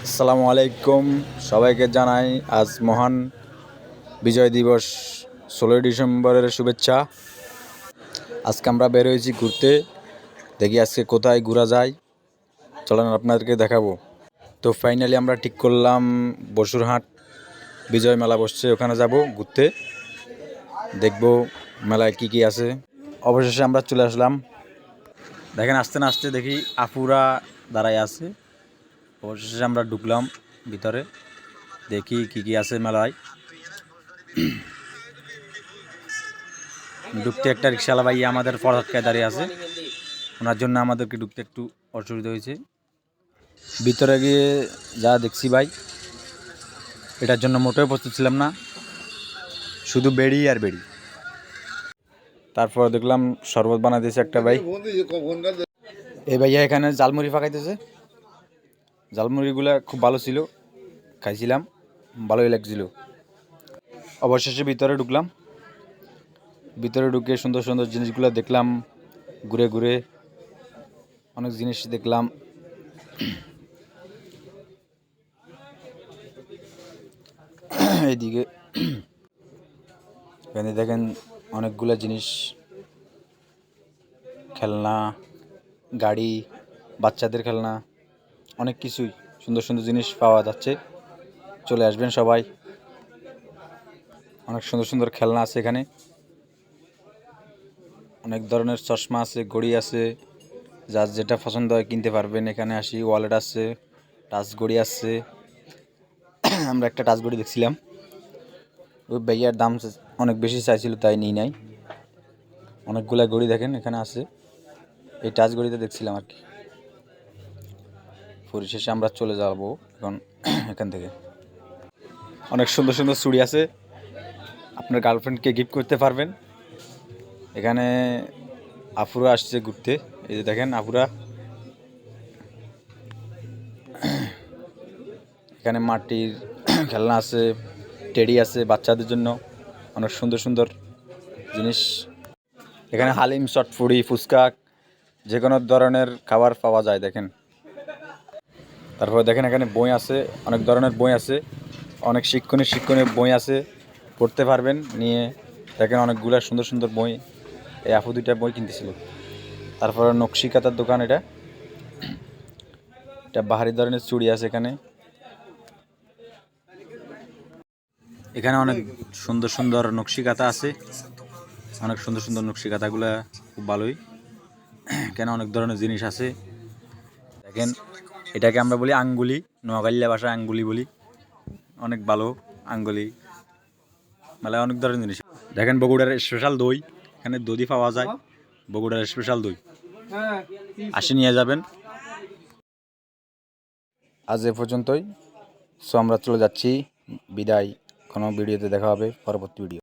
আসসালামু আলাইকুম, সবাইকে জানাই আজ মহান বিজয় দিবস 16ই ডিসেম্বরের শুভেচ্ছা। আজকে আমরা বের হয়েছি ঘুরতে, দেখি আজকে কোথায় ঘোরা যায়, চলেন আপনাদেরকে দেখাবো। তো ফাইনালি আমরা ঠিক করলাম বসুরহাট বিজয় মেলা বসছে, ওখানে যাব ঘুরতে, দেখব মেলায় কি কি আছে। অবশেষে আমরা চলে আসলাম। দেখেন আসতে না আসতে দেখি আপুরা দাঁড়ায় আছে। অবশেষে আমরা ঢুকলাম ভিতরে, দেখি কি কি আছে মেলায়। ঢুকতে একটা রিক্সাওয়ালা ভাই আমাদের ফরহাদকায় দাঁড়িয়ে আছে, ওনার জন্য আমাদেরকে ঢুকতে একটু অসুবিধা হয়েছে। ভিতরে গিয়ে যা দেখছি ভাই, এটার জন্য মোটেও প্রস্তুত ছিলাম না, শুধু বেড়ি আর বেড়ি। তারপর দেখলাম শরবত বানাইতেছে একটা ভাই, এই ভাইয়া এখানে জালমুড়ি পাকাইতেছে। জালমুড়িগুলো খুব ভালো ছিল, খাইছিলাম, ভালোই লাগছিল। অবশেষে ভিতরে ঢুকলাম, ভিতরে ঢুকে সুন্দর সুন্দর জিনিসগুলো দেখলাম, ঘুরে ঘুরে অনেক জিনিস দেখলাম। এইদিকে এখানে দেখেন অনেকগুলো জিনিস, খেলনা, গাড়ি, বাচ্চাদের খেলনা, অনেক কিছুই সুন্দর সুন্দর জিনিস পাওয়া যাচ্ছে। চলে আসবেন সবাই, অনেক সুন্দর সুন্দর খেলনা আছে এখানে, অনেক ধরনের চশমা আছে, ঘড়ি আছে, যার যেটা পছন্দ হয় কিনতে পারবেন। এখানে আসি, ওয়ালেট আছে, টাচ ঘড়ি আছে। আমরা একটা টাচ ঘড়ি দেখছিলাম, ওই ভাইয়ার দাম অনেক বেশি চাইছিল, তাই নিই নাই। অনেকগুলা ঘড়ি দেখেন এখানে আছে, এই টাচ ঘড়িতে দেখছিলাম আর কি। পরিশেষে আমরা চলে যাব এখন এখান থেকে। অনেক সুন্দর সুন্দর চুড়ি আছে, আপনার গার্লফ্রেন্ডকে গিফট করতে পারবেন। এখানে আপুরা আসছে ঘুরতে, এই যে দেখেন আপুরা। এখানে মাটির খেলনা আছে, টেডি আছে বাচ্চাদের জন্য, অনেক সুন্দর সুন্দর জিনিস। এখানে হালিম, চটপুরি, ফুচকা, যে কোনো ধরনের খাবার পাওয়া যায় দেখেন। তারপরে দেখেন এখানে বই আছে, অনেক ধরনের বই আছে, অনেক শিক্ষণীয় বই আছে, পড়তে পারবেন নিয়ে। দেখেন অনেকগুলা সুন্দর সুন্দর বই, এই আপু দুইটা বই কিনতেছিল। তারপরে নকশি কাঁথার দোকান, এটা বাহারি ধরনের চুড়ি আছে এখানে। এখানে অনেক সুন্দর সুন্দর নকশি কাঁথা আছে, অনেক সুন্দর সুন্দর নকশি কাঁথাগুলা খুব ভালোই। এখানে অনেক ধরনের জিনিস আছে দেখেন। এটাকে আমরা বলি আঙ্গুলি, নোয়াখালী ভাষায় আঙ্গুলি বলি, অনেক ভালো আঙ্গুলি। মেলায় অনেক ধরনের জিনিস দেখেন। বগুড়ার স্পেশাল দই, এখানে দধি পাওয়া যায়, বগুড়ার স্পেশাল দই, আসে নিয়ে যাবেন। আজ এ পর্যন্তই, সো আমরা চলে যাচ্ছি, বিদায়। কোনো ভিডিওতে দেখা হবে পরবর্তী ভিডিও।